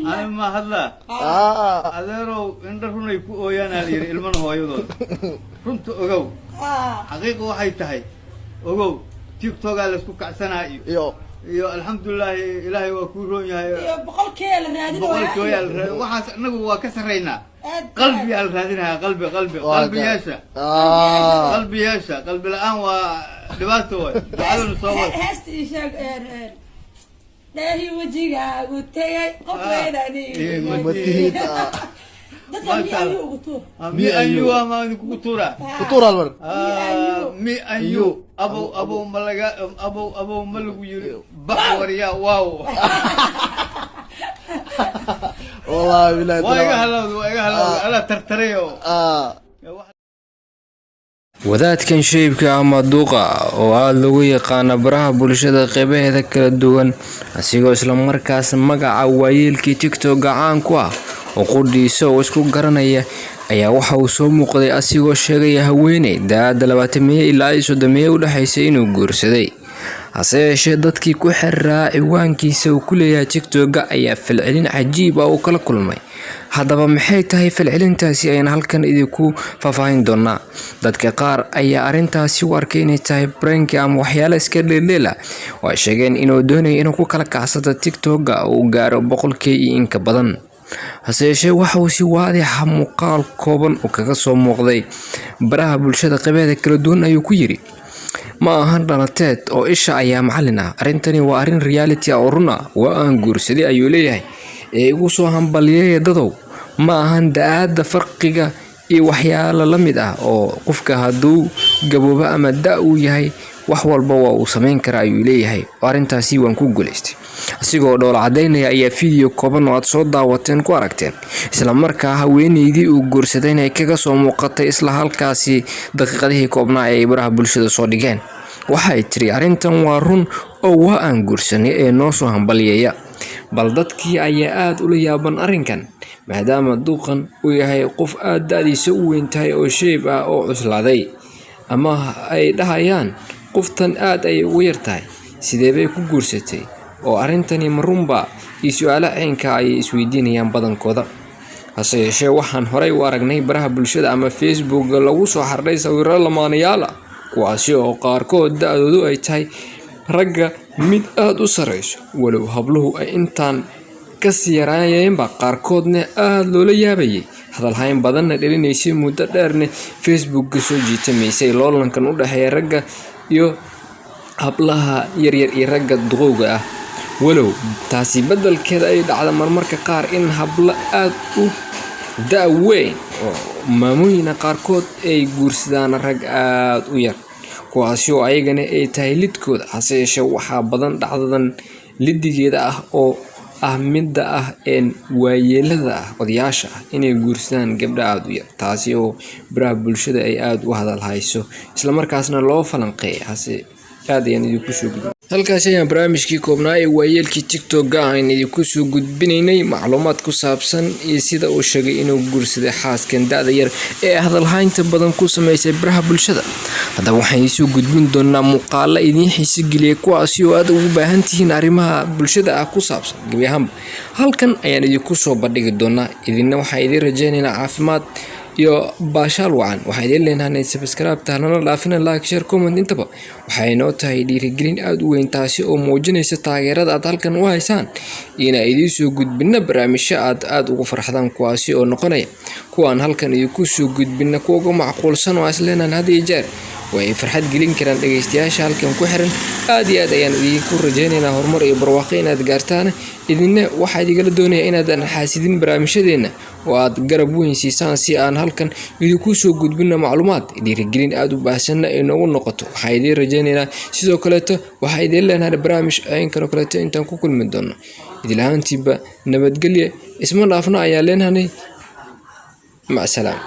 أنا ما هلا أذرو إندرون يكو أنا اللي المن هو يدور كنت أجو حقيقة واحد تهي أجو تيك توك على سكوك عسنا يو الحمد لله إلهي وكورون يا بقول كيل الرادين بقول كيل وحاس نجوا كسرينا قلبي الرادينها قلبي ياشا قلبي ياشا قلبي الآن ودباسته تعالوا نصور هستي شاك لا هي وجهها وتي قفيلاني متهيد مي أيوة ما كتورة البر مي أيوة أبو ملقا أبو ملقو يري بحوريا واو والله بالله وايقه هلا ترتريو wadaadkan shayibka ama duqa oo aad lagu yaqaan baraha bulshada qeybaheeda kala duwan asigoo isla markaas magaca waayeelkii TikTok caan ku ah oo qudhiisa oo isku garanaya ayaa waxa uu soo muuqday asigoo sheegay haweeney daada 20 ilaa 30 u dhaxaysay inuu guursaday hase yeeshee dadkii ku xiraa ciwaankiisa uu ku leeyahay TikTok ayaa falcelin cajiib ah oo kala kulmay haddaba maxay tahay falcelintaasi ayaan halkan idinku faahfaahin doonaa dadka qaar ayaa arintaasi u arkay inay tahay prank ama waxyaalo iska dheeldheela oo ay sheegeen inuu doonayo inuu ku kala kacsado TikTok oo gaaro 100k in ka badan hase yeeshee waxa uu si waadix ah muuqaal kooban oo kaga soo muuqday baraha bulshada qeybaheeda kala duwan ayuu ku yiri ma ahan dhalateed oo isha ayaa macallin ah arintani waa arin reality oo run ah waa aan guursaday ayuu leeyahay ee ugu soo hambaliyay dadow ma ahan daada farqiga iyo waxyaalo la mid ah oo qofka haduu gabooba ama da uu yahay wax walba waa uu sameyn karaa ayuu leeyahay arintaasi waan ku guuleystay asigoo dhool cadeynaya ayaa video kooban oo aad soo daawateen ku aragteen isla markaa haweeneydii uu guursaday inay kaga soo muuqatay isla halkaasi daqiiqadihii koobnaa ee baraha bulshada soo dhigeen waxay tiri arintan waa run oo waa aan guursanay ee noo soo hambaliyaya bal dadkii ayaa aad ula yaaban arinkan maadaama duqan uu yahay qof aad daadiisa u weyn tahay oo shayb ah oo cuslaaday ama ay dhahayaan qoftan aad ay ugu yartahay sidee bay ku guursatay oo arintani marunba iyo su'aalo ceenka ay isweydiinayaan badankooda hase yeeshee waxaan horay u aragnay baraha bulshada ama Facebook lagu soo xardhay sawirro lamaanayaal kuwaasi oo qaarkood da'doodu ay tahay ragga mid aad u sareyso walow habluhu ay intaan ka siiraayeenba qaarkoodna aad loola yaabayay hadalhayn badanna dhalinaysay muddo dheerna Facebook ka soo jiitamaysay loolankan u dhaxeeya ragga iyo hablaha yaryar iyo ragga duqowga ah walow taasi beddelkeeda ay dhacdo marmarka qaar in habla aad u daaweyn oo maamooyina qaarkood ay guursadaan rag aad u yar kuwaasi oo ayagana ay tahay lidkooda hase yeeshee waxaa badan dhacdadan lidigeeda ah oo ah midda ah een waayeelada ah odayaasha ah inay guursadaan gabdho aad u yar taasi oo baraha bulshada ay aad u hadal hayso isla markaasna loo falanqeeyay hase aad ayaan idinku soo gudbin halkaas ayaan barnaamijkii koobnaa ee waayeelkii TikTok aan idinku soo gudbinaynay macluumaad ku saabsan iyo sida uu sheegay inuu guursaday xaaskan da'da yar ee hadalhaynta badan ku sameysay baraha bulshada haddaba waxaan soo gudbin doonaa muuqaalo idin xiiso geliya kuwaasi oo aad ugu baahan tihiin arrimaha bulshada ah ku saabsan gabi ahaan halkan ayaan idinku soo bandhigi doonaa idinna waxaan idin rajaynaynaa caafimaad iyo baashaal wacan waxay leeyahay subscribe taana dhaafina like share comment intaba waxay noo tahay dhiirigelin aad u weyn taasi oo muujinaysa taageerada aad halkan u haysaan in ay idin soo gudbina barnaamijyo aad ugu farxadaan kuwaasi oo noqonaya kuwaan halkan idinku soo gudbina kuwa macquulsan oo asleenan hadii jeer way farxad gelin karaan dhageystayaasha halkan ku xiran aad iyo aad ayaan idinku rajaynaynaa horumar iyo barwaaqo inaad gaartaan idinna waxa idinla doonayaa inaadan xaasidin barnaamijyadeena oo aad garab weyn siisaan si aan halkan idinku soo gudbino macluumaad dhiirigelin aad u baahsan ee noogu noqoto waxa idin rajaynaynaa sidoo kale waxa idin leenahay barnaamij ayaan kale intaan ku kulmi doono idilaantiba nabadgelyo isma dhaafna ayaa leenahay ma salaam